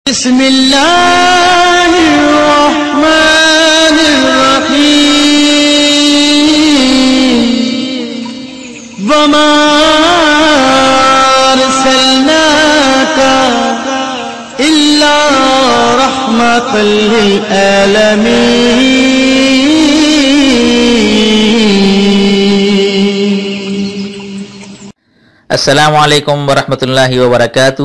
بسم اللہ الرحمن الرحیم وما ارسلناک الا رحمۃ للعالمین۔ السلام علیکم ورحمۃ اللہ وبرکاتہ۔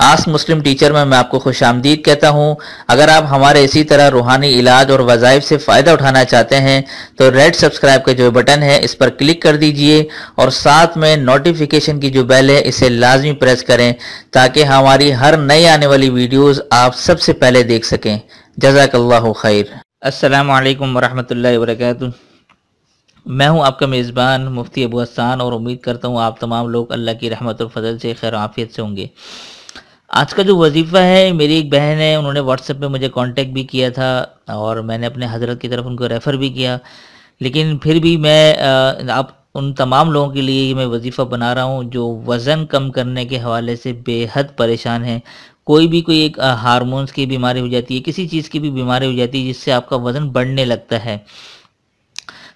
آسک مسلم ٹیچر میں آپ کو خوش آمدید کہتا ہوں۔ اگر آپ ہمارے اسی طرح روحانی علاج اور وظائف سے فائدہ اٹھانا چاہتے ہیں تو ریڈ سبسکرائب کا جو بٹن ہے اس پر کلک کر دیجئے اور ساتھ میں نوٹیفیکیشن کی جو بیل ہے اسے لازمی پریس کریں تاکہ ہماری ہر نئی آنے والی ویڈیوز آپ سب سے پہلے دیکھ سکیں۔ جزاک اللہ خیر۔ السلام علیکم ورحمۃ اللہ وبرکاتہ۔ میں ہوں آپ کا میزبان مفتی ابو حسان اور امید کرتا ہوں آپ تمام لوگ اللہ کی رحمت اور فضل سے خیر و عافیت سے ہوں گے۔ آج کا جو وظیفہ ہے، میری ایک بہن ہے، انہوں نے واٹس ایپ پہ مجھے کانٹیکٹ بھی کیا تھا اور میں نے اپنے حضرت کی طرف ان کو ریفر بھی کیا، لیکن پھر بھی میں آپ ان تمام لوگوں کے لیے یہ میں وظیفہ بنا رہا ہوں جو وزن کم کرنے کے حوالے سے بے حد پریشان ہیں۔ کوئی ایک ہارمونز کی بیماری ہو جاتی ہے، کسی چیز کی بھی بیماری ہو جاتی ہے جس سے آپ کا وزن بڑھنے لگتا ہے،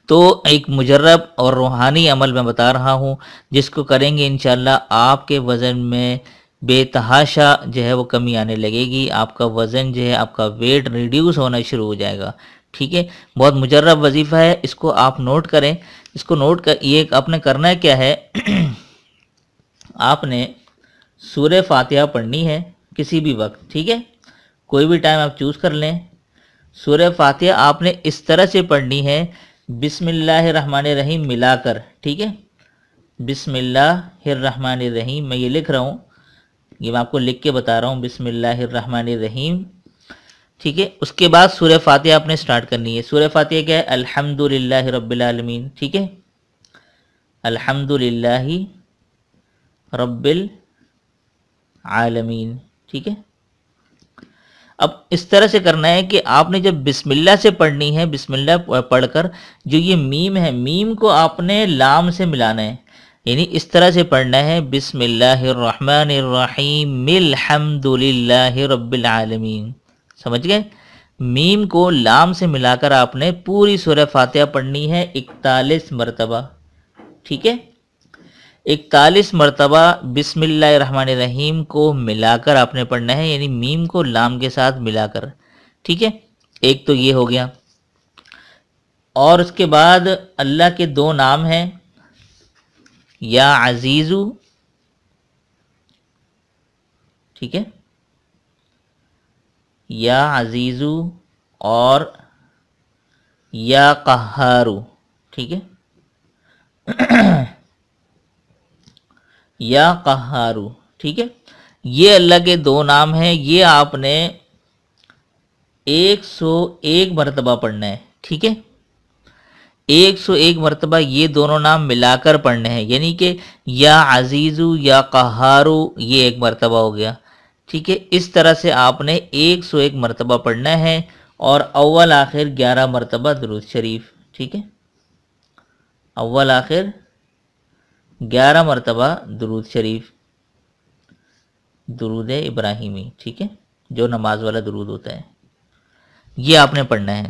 تو ایک مجرب اور روحانی عمل میں بتا رہا ہوں جس کو کریں گے انشاءاللہ آپ کے وزن میں بے تحاشا جو ہے وہ کمی آنے لگے گی، آپ کا وزن جو ہے آپ کا ویٹ ریڈیوس ہونا شروع ہو جائے گا۔ ٹھیک ہے، بہت مجرب وظیفہ ہے، اس کو آپ نوٹ کریں۔ اس کو نوٹ کر یہ آپ نے کرنا ہے کیا ہے آپ نے سورہ فاتحہ پڑھنی ہے کسی بھی وقت، ٹھیک ہے، کوئی بھی ٹائم آپ چوز کر لیں۔ سورہ فاتحہ آپ نے اس طرح سے پڑھنی ہے، بسم اللہ الرحمن الرحیم ملا کر، ٹھیک ہے، بسم اللہ الرحمن الرحیم، میں یہ لکھ رہا ہوں، یہ میں آپ کو لکھ کے بتا رہا ہوں، بسم اللہ الرحمن الرحیم، ٹھیک ہے۔ اس کے بعد سورہ فاتحہ آپ نے سٹارٹ کرنی ہے۔ سورہ فاتحہ کیا ہے؟ الحمدللہ رب العالمین، ٹھیک ہے، الحمدللہ رب العالمین، ٹھیک ہے۔ اب اس طرح سے کرنا ہے کہ آپ نے جب بسم اللہ سے پڑھنی ہے، بسم اللہ پڑھ کر جو یہ میم ہے، میم کو آپ نے لام سے ملانا ہے، یعنی اس طرح سے پڑھنا ہے، بسم اللہ الرحمن الرحیم الحمدللہ رب العالمین، سمجھ گئے؟ میم کو لام سے ملا کر آپ نے پوری سورہ فاتحہ پڑھنی ہے 41 مرتبہ، ٹھیک ہے، 41 مرتبہ بسم اللہ الرحمن الرحیم کو ملا کر آپ نے پڑھنا ہے، یعنی میم کو لام کے ساتھ ملا کر، ٹھیک ہے۔ ایک تو یہ ہو گیا، اور اس کے بعد اللہ کے دو نام ہیں، یا عزیزو، ٹھیک ہے، یا عزیزو اور یا قہارو، ٹھیک ہے، یا قہارو، ٹھیک ہے، یہ اللہ کے دو نام ہیں، یہ آپ نے 101 مرتبہ پڑھنا ہے، ٹھیک ہے، 101 مرتبہ یہ دونوں نام ملا کر پڑھنے ہیں، یعنی کہ یا عزیزو یا قہارو یہ ایک مرتبہ ہو گیا، ٹھیک ہے۔ اس طرح سے آپ نے 101 مرتبہ پڑھنا ہے، اور اول آخر 11 مرتبہ درود شریف، ٹھیک ہے، اول آخر 11 مرتبہ درود شریف، درود ابراہیمی، ٹھیک ہے، جو نماز والا درود ہوتا ہے، یہ آپ نے پڑھنا ہے۔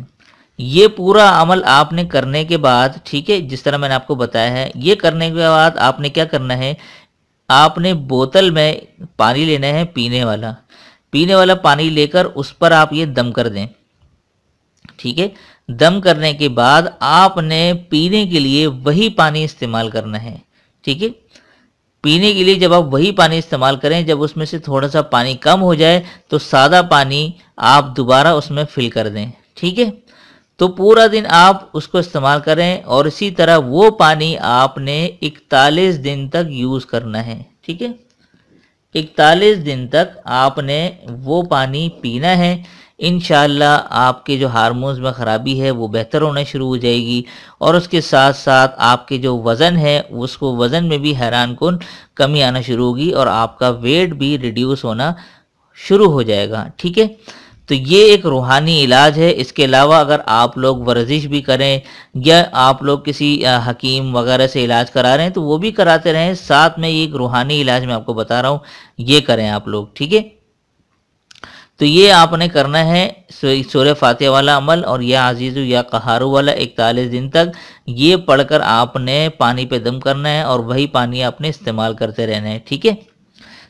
یہ پورا عمل آپ نے کرنے کے بعد، ٹھیک ہے، جس طرح میں نے آپ کو بتایا ہے، یہ کرنے کے بعد آپ نے کیا کرنا ہے، آپ نے بوتل میں پانی لینا ہے، پینے والا پانی لے کر اس پر آپ یہ دم کر دیں، ٹھیک ہے۔ دم کرنے کے بعد آپ نے پینے کے لیے وہی پانی استعمال کرنا ہے، ٹھیک ہے۔ پینے کے لیے جب آپ وہی پانی استعمال کریں، جب اس میں سے تھوڑا سا پانی کم ہو جائے تو سادہ پانی آپ دوبارہ اس میں فل کر دیں، ٹھیک ہے۔ تو پورا دن آپ اس کو استعمال کریں، اور اسی طرح وہ پانی آپ نے 41 دن تک یوز کرنا ہے، ٹھیک ہے، 41 دن تک آپ نے وہ پانی پینا ہے۔ انشاءاللہ آپ کے جو ہارمونز میں خرابی ہے وہ بہتر ہونا شروع ہو جائے گی، اور اس کے ساتھ ساتھ آپ کے جو وزن ہے اس کو وزن میں بھی حیران کن کمی آنا شروع ہوگی، اور آپ کا ویٹ بھی ریڈیوس ہونا شروع ہو جائے گا، ٹھیک ہے۔ تو یہ ایک روحانی علاج ہے۔ اس کے علاوہ اگر آپ لوگ ورزش بھی کریں، یا آپ لوگ کسی حکیم وغیرہ سے علاج کرا رہے ہیں تو وہ بھی کراتے رہیں، ساتھ میں یہ ایک روحانی علاج میں آپ کو بتا رہا ہوں، یہ کریں آپ لوگ، ٹھیک ہے۔ تو یہ آپ نے کرنا ہے سورہ فاتحہ والا عمل اور یا عزیزو یا قہارو والا 41 دن تک یہ پڑھ کر آپ نے پانی پہ دم کرنا ہے اور وہی پانی آپ نے استعمال کرتے رہنا ہے، ٹھیک ہے؟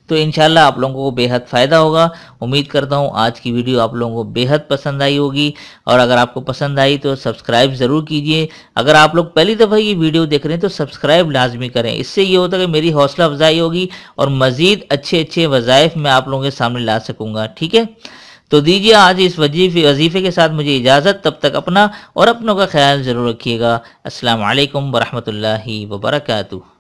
تو انشاءاللہ آپ لوگوں کو بے حد فائدہ ہوگا۔ امید کرتا ہوں آج کی ویڈیو آپ لوگوں کو بے حد پسند آئی ہوگی، اور اگر آپ کو پسند آئی تو سبسکرائب ضرور کیجئے۔ اگر آپ لوگ پہلی دفعہ یہ ویڈیو دیکھ رہے ہیں تو سبسکرائب لازمی کریں، اس سے یہ ہوتا ہے کہ میری حوصلہ افزائی ہوگی اور مزید اچھے وظائف میں آپ لوگوں کے سامنے لا سکوں گا، ٹھیک ہے؟ تو دیجئے آج اس وظیفے کے ساتھ مجھے اجازت، تب تک اپنا اور اپنوں کا خیال ضرور رکھیے گا۔ السلام علیکم ورحمۃ اللہ وبرکاتہ۔